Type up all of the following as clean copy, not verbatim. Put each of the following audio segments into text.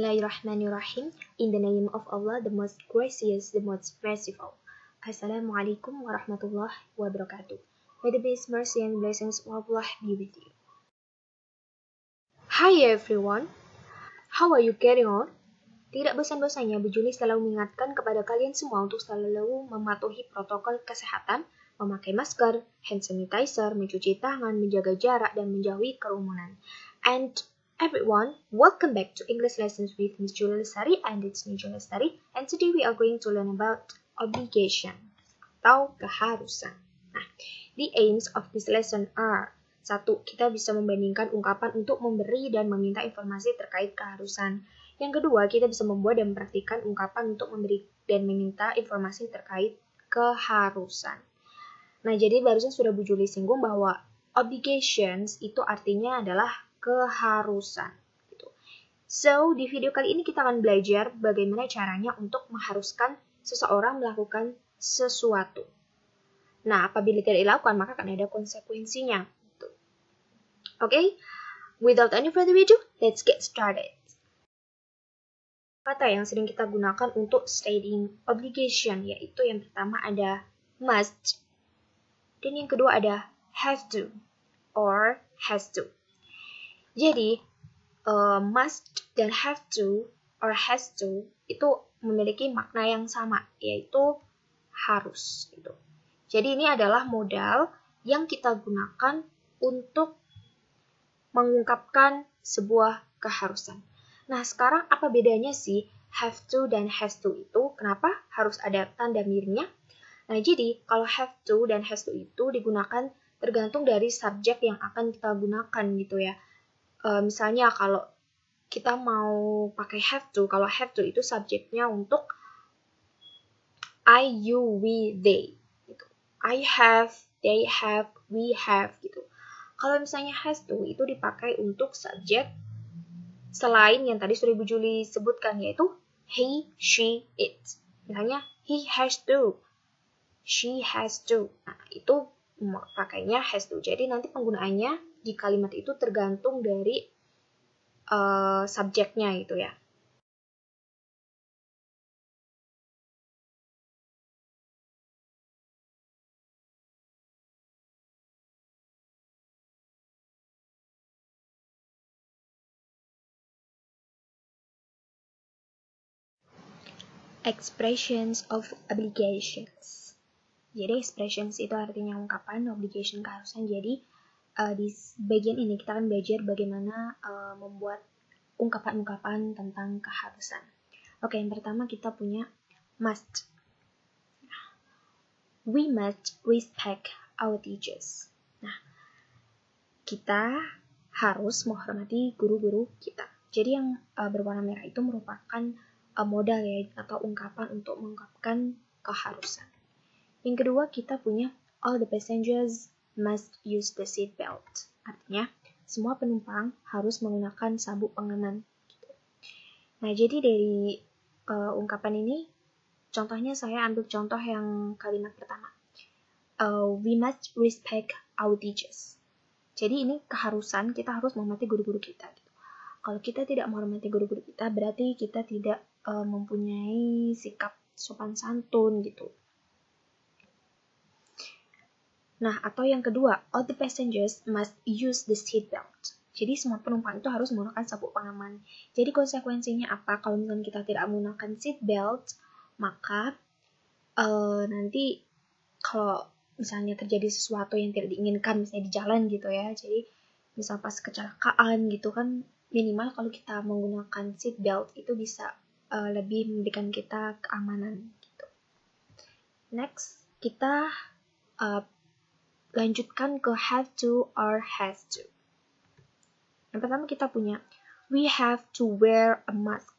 Bismillahirrahmanirrahim. In the name of Allah, the most gracious, the most merciful. Assalamualaikum warahmatullahi wabarakatuh. May the peace, mercy, and blessings of Allah be with you. Hi everyone, how are you getting on? Tidak bosan-bosannya Bu Juli selalu mengingatkan kepada kalian semua untuk selalu mematuhi protokol kesehatan, memakai masker, hand sanitizer, mencuci tangan, menjaga jarak, dan menjauhi kerumunan. And everyone, welcome back to English Lessons with Miss Julia Lestari, and it's me Julia Lestari, and today we are going to learn about obligation atau keharusan. Nah, the aims of this lesson are: 1. Kita bisa membandingkan ungkapan untuk memberi dan meminta informasi terkait keharusan. Yang kedua, kita bisa membuat dan mempraktikkan ungkapan untuk memberi dan meminta informasi terkait keharusan. Nah, jadi barusan sudah Bu Juli singgung bahwa obligations itu artinya adalah keharusan. Gitu. So, di video kali ini kita akan belajar bagaimana caranya untuk mengharuskan seseorang melakukan sesuatu. Nah, apabila tidak dilakukan, maka akan ada konsekuensinya. Gitu. Okay? Without any further ado, let's get started. Kata yang sering kita gunakan untuk stating obligation, yaitu yang pertama ada must, dan yang kedua ada have to or has to. Jadi, must dan have to or has to itu memiliki makna yang sama, yaitu harus. Gitu. Jadi ini adalah modal yang kita gunakan untuk mengungkapkan sebuah keharusan. Nah, sekarang apa bedanya sih have to dan has to itu? Kenapa harus ada tanda mirnya? Nah, jadi kalau have to dan has to itu digunakan tergantung dari subjek yang akan kita gunakan gitu ya. Misalnya kalau kita mau pakai have to, kalau have to itu subjeknya untuk I, you, we, they. Gitu. I have, they have, we have gitu. Kalau misalnya has to itu dipakai untuk subjek selain yang tadi sudah Ibu Juli sebutkan, yaitu he, she, it. Misalnya he has to, she has to. Nah, itu pakainya has to. Jadi nanti penggunaannya di kalimat itu tergantung dari subjeknya gitu ya. Expressions of obligations. Jadi expressions itu artinya ungkapan, obligation keharusan. Jadi di bagian ini kita akan belajar bagaimana membuat ungkapan-ungkapan tentang keharusan. Oke, yang pertama kita punya must. We must respect our teachers. Nah, kita harus menghormati guru-guru kita. Jadi yang berwarna merah itu merupakan modal ya, atau ungkapan untuk mengungkapkan keharusan. Yang kedua kita punya all the passengers must use the seat belt. Artinya semua penumpang harus menggunakan sabuk pengaman. Nah, jadi dari ungkapan ini, contohnya saya ambil contoh yang kalimat pertama. We must respect our teachers. Jadi ini keharusan, kita harus menghormati guru-guru kita. Gitu. Kalau kita tidak menghormati guru-guru kita, berarti kita tidak mempunyai sikap sopan santun gitu. Nah, atau yang kedua, all the passengers must use the seat belt. Jadi semua penumpang itu harus menggunakan sabuk pengaman. Jadi konsekuensinya apa? Kalau misalnya kita tidak menggunakan seat belt, maka nanti kalau misalnya terjadi sesuatu yang tidak diinginkan, misalnya di jalan gitu ya. Jadi misal pas kecelakaan gitu kan, minimal kalau kita menggunakan seat belt itu bisa lebih memberikan kita keamanan gitu. Next, kita lanjutkan ke have to or has to. Yang pertama kita punya we have to wear a mask.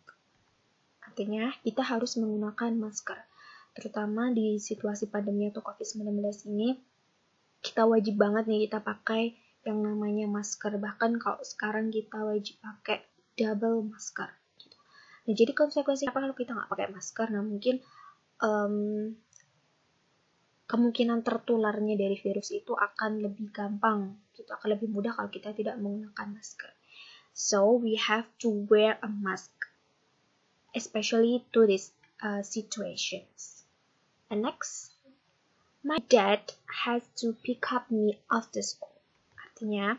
Artinya kita harus menggunakan masker. Terutama di situasi pandemi atau COVID-19 ini, kita wajib banget nih kita pakai yang namanya masker. Bahkan kalau sekarang kita wajib pakai double masker. Gitu. Nah, jadi konsekuensi apa kalau kita nggak pakai masker? Nah, mungkin kemungkinan tertularnya dari virus itu akan lebih gampang, gitu, akan lebih mudah kalau kita tidak menggunakan masker. So, we have to wear a mask. especially to these situations. And next, my dad has to pick up me after school. Artinya,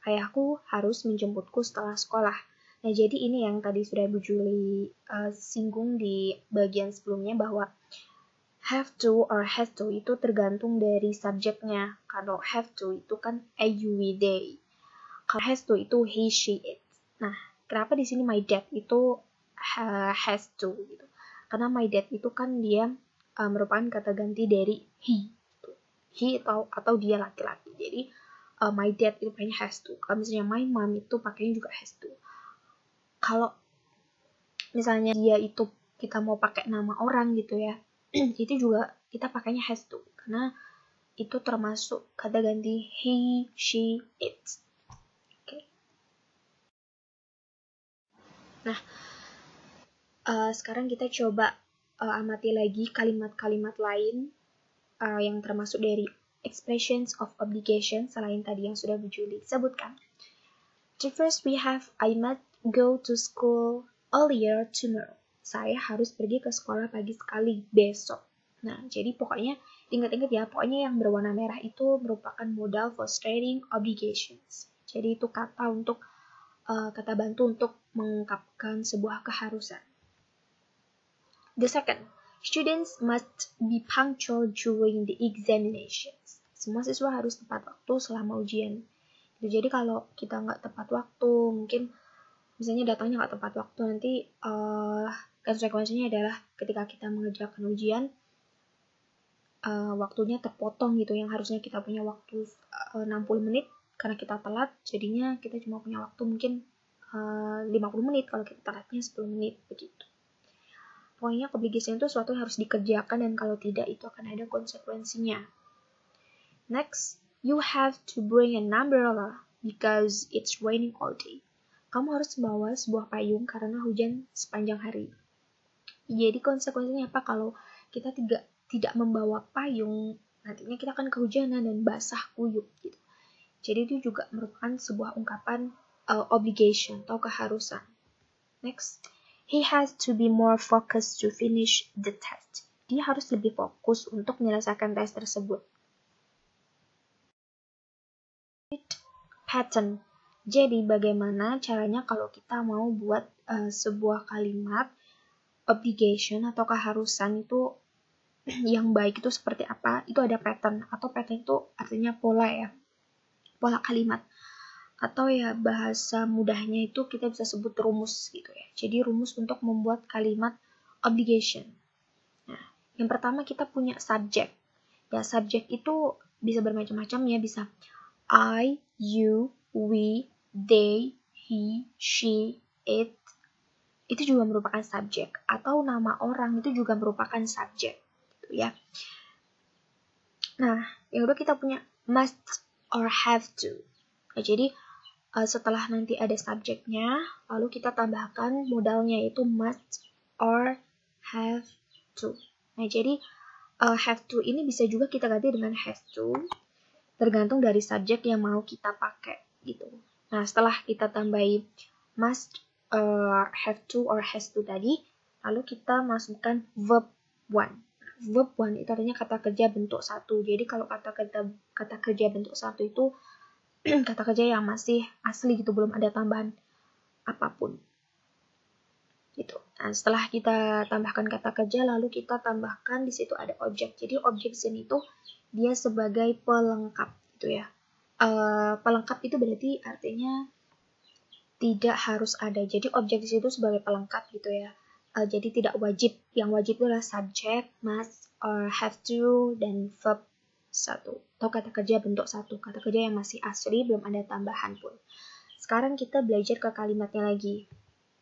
ayahku harus menjemputku setelah sekolah. Nah, jadi ini yang tadi sudah Bu Juli singgung di bagian sebelumnya bahwa have to or has to itu tergantung dari subjeknya. Kalau have to itu kan AUV day. Kalau has to itu he, she, it. Nah, kenapa di sini my dad itu has to gitu? Karena my dad itu kan dia merupakan kata ganti dari he. He atau dia laki-laki. Jadi my dad itu pakainya has to. Kalau misalnya my mom itu pakainya juga has to. Kalau misalnya dia itu kita mau pakai nama orang gitu ya, itu juga kita pakainya has to. Karena itu termasuk kata ganti he, she, it. Okay. Nah, sekarang kita coba amati lagi kalimat-kalimat lain yang termasuk dari expressions of obligation selain tadi yang sudah Bu Juli sebutkan. The first we have I must go to school earlier tomorrow. Saya harus pergi ke sekolah pagi sekali besok. Nah, jadi pokoknya ingat-ingat ya, pokoknya yang berwarna merah itu merupakan modal for stating obligations. Jadi itu kata untuk kata bantu untuk mengungkapkan sebuah keharusan. The second, students must be punctual during the examinations. Semua siswa harus tepat waktu selama ujian. Jadi kalau kita nggak tepat waktu, mungkin misalnya datangnya nggak tepat waktu, nanti konsekuensinya adalah ketika kita mengerjakan ujian, waktunya terpotong gitu, yang harusnya kita punya waktu 60 menit, karena kita telat, jadinya kita cuma punya waktu mungkin 50 menit, kalau kita telatnya 10 menit, begitu. Pokoknya obligation itu sesuatu yang harus dikerjakan, dan kalau tidak itu akan ada konsekuensinya. Next, you have to bring an umbrella because it's raining all day. Kamu harus membawa sebuah payung karena hujan sepanjang hari. Jadi konsekuensinya apa kalau kita tidak membawa payung? Nantinya kita akan kehujanan dan basah kuyup gitu. Jadi itu juga merupakan sebuah ungkapan obligation atau keharusan. Next, he has to be more focused to finish the test. Dia harus lebih fokus untuk menyelesaikan tes tersebut. Pattern. Jadi bagaimana caranya kalau kita mau buat sebuah kalimat obligation atau keharusan itu yang baik itu seperti apa? Itu ada pattern, atau pattern itu artinya pola ya. Pola kalimat. Atau ya bahasa mudahnya itu kita bisa sebut rumus gitu ya. Jadi rumus untuk membuat kalimat obligation. Nah, yang pertama kita punya subject. Ya, subject itu bisa bermacam-macam ya, bisa I, you, we, they, he, she, it. Itu juga merupakan subjek. Atau nama orang itu juga merupakan subjek. Gitu ya. Nah, yang kedua kita punya must or have to. Nah, jadi setelah nanti ada subjeknya, lalu kita tambahkan modalnya yaitu must or have to. Nah, jadi have to ini bisa juga kita ganti dengan has to, tergantung dari subjek yang mau kita pakai gitu. Nah, setelah kita tambahi must, have to, or has to tadi, lalu kita masukkan verb one. Verb one itu artinya kata kerja bentuk satu. Jadi kalau kata kerja bentuk satu itu kata kerja yang masih asli gitu, belum ada tambahan apapun. Gitu. Nah, setelah kita tambahkan kata kerja, lalu kita tambahkan di situ ada objek. Jadi objek sini itu dia sebagai pelengkap gitu ya. Pelengkap itu berarti artinya tidak harus ada. Jadi objek di situ sebagai pelengkap gitu ya. Jadi tidak wajib. Yang wajib itu adalah subject, must, or have to, dan verb satu. Atau kata kerja bentuk satu. Kata kerja yang masih asli, belum ada tambahan pun. Sekarang kita belajar ke kalimatnya lagi.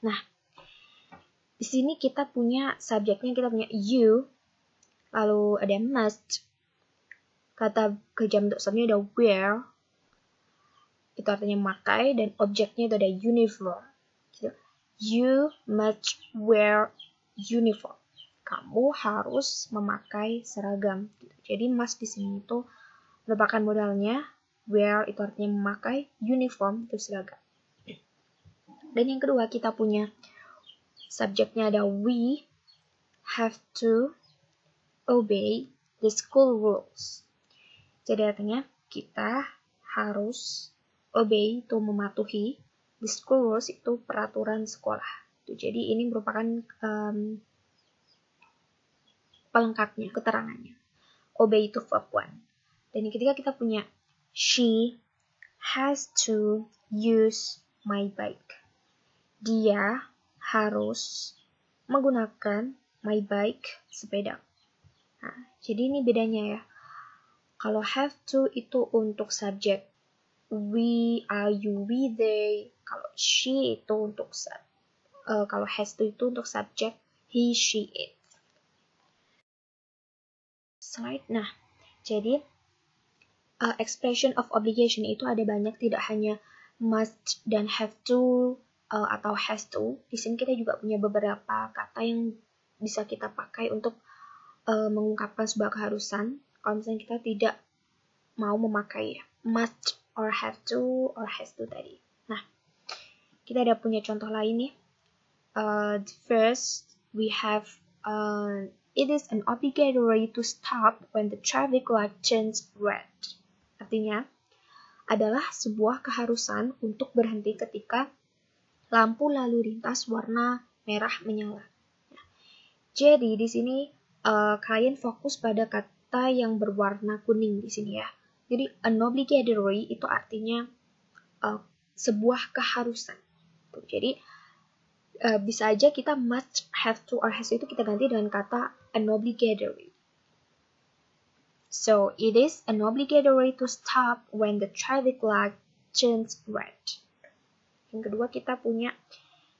Nah, di sini kita punya subjeknya, kita punya you, lalu ada must, kata kerja bentuk satunya ada wear, itu artinya memakai, dan objeknya itu ada uniform. You must wear uniform. Kamu harus memakai seragam. Jadi must di sini itu merupakan modalnya, wear itu artinya memakai, uniform itu seragam. Dan yang kedua kita punya subjeknya ada we have to obey the school rules. Jadi artinya kita harus obey, itu mematuhi the school rules, itu peraturan sekolah. Jadi ini merupakan pelengkapnya, keterangannya. Obey itu verb 1. Dan yang ketiga kita punya she has to use my bike. Dia harus menggunakan my bike, sepeda. Nah, jadi ini bedanya ya. Kalau have to itu untuk subjek we, are, you, we, they. Kalau she itu untuk kalau has to itu untuk subjek he, she, it. Slide. Nah, jadi expression of obligation itu ada banyak, tidak hanya must dan have to atau has to. Di sini kita juga punya beberapa kata yang bisa kita pakai untuk mengungkapkan sebuah keharusan. Kalau misalnya kita tidak mau memakai must or have to or has to tadi. Nah, kita ada punya contoh lain nih. First, we have it is an obligatory to stop when the traffic light turns red. Artinya, adalah sebuah keharusan untuk berhenti ketika lampu lalu lintas warna merah menyala. Jadi di sini kalian fokus pada kata yang berwarna kuning di sini ya. Jadi an obligatory itu artinya sebuah keharusan. Jadi bisa aja kita must, have to, or has to itu kita ganti dengan kata an obligatory. So it is an obligatory to stop when the traffic light turns red. Yang kedua kita punya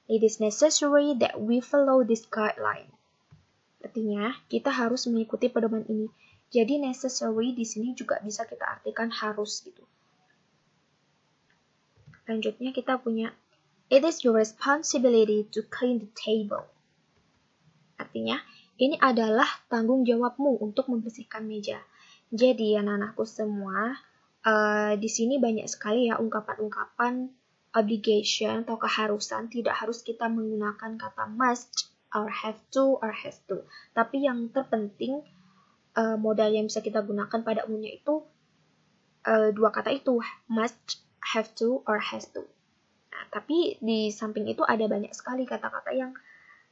it is necessary that we follow this guideline. Artinya kita harus mengikuti pedoman ini. Jadi necessary di sini juga bisa kita artikan harus gitu. Lanjutnya kita punya it is your responsibility to clean the table. Artinya ini adalah tanggung jawabmu untuk membersihkan meja. Jadi anak-anakku semua, di sini banyak sekali ya ungkapan-ungkapan obligation atau keharusan. Tidak harus kita menggunakan kata must or have to or has to. Tapi yang terpenting modal yang bisa kita gunakan pada umumnya itu dua kata itu, must, have to, or has to. Nah, tapi di samping itu ada banyak sekali kata-kata yang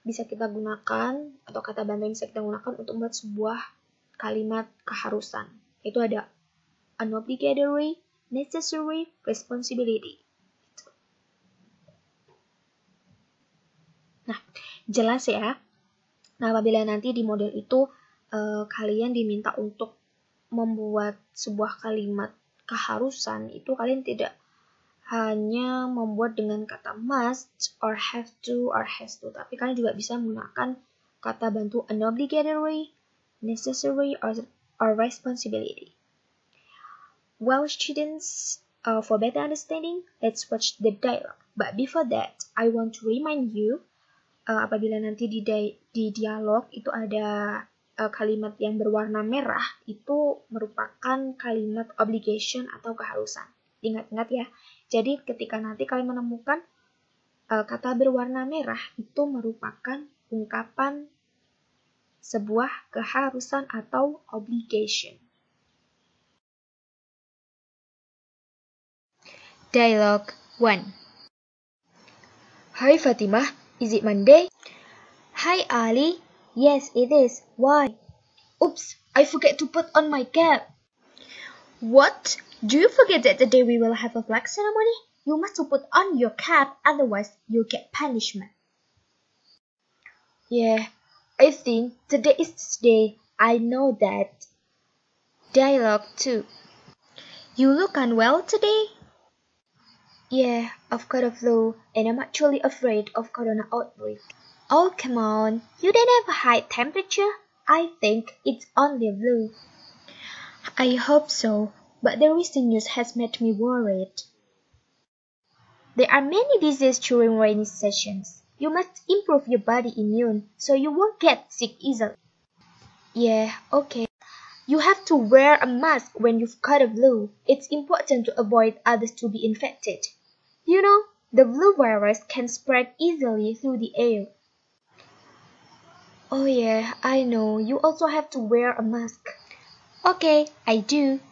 bisa kita gunakan atau kata bantu yang bisa kita gunakan untuk membuat sebuah kalimat keharusan. Itu ada an obligatory, necessary, responsibility. Nah, jelas ya. Nah, apabila nanti di model itu kalian diminta untuk membuat sebuah kalimat keharusan, itu kalian tidak hanya membuat dengan kata must or have to or has to, tapi kalian juga bisa menggunakan kata bantu an obligatory, necessary, or responsibility. Well, students, for better understanding, let's watch the dialogue. But before that, I want to remind you, apabila nanti di dialog itu ada kalimat yang berwarna merah, itu merupakan kalimat obligation atau keharusan. Ingat-ingat ya. Jadi ketika nanti kalian menemukan kata berwarna merah, itu merupakan ungkapan sebuah keharusan atau obligation. Dialogue 1. Hi Fatimah, is it Monday? Hi Ali, yes it is. Why? Oops, I forget to put on my cap. What? Do you forget that today we will have a flag ceremony? You must put on your cap, otherwise you'll get punishment. Yeah, I think today is Tuesday. I know that. Dialogue 2. You look unwell today? Yeah, I've got a flu, and I'm actually afraid of corona outbreak. Oh, come on. You don't have a high temperature? I think it's only flu. I hope so, but the recent news has made me worried. There are many diseases during rainy sessions. You must improve your body immune so you won't get sick easily. Yeah, okay. You have to wear a mask when you've got a flu. It's important to avoid others to be infected. You know, the flu virus can spread easily through the air. Oh yeah, I know. You also have to wear a mask. Okay, I do.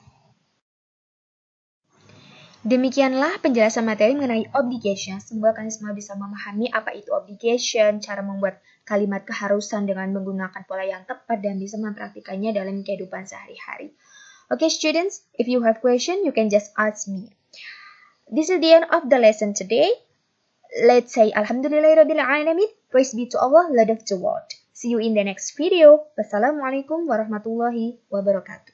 Demikianlah penjelasan materi mengenai obligation. Semoga kalian semua bisa memahami apa itu obligation, cara membuat kalimat keharusan dengan menggunakan pola yang tepat, dan bisa mempraktikannya dalam kehidupan sehari-hari. Okay, students, if you have question, you can just ask me. This is the end of the lesson today. Let's say Alhamdulillahirabbil alamin. Praise be to Allah, Lord of the world. See you in the next video. Wassalamualaikum warahmatullahi wabarakatuh.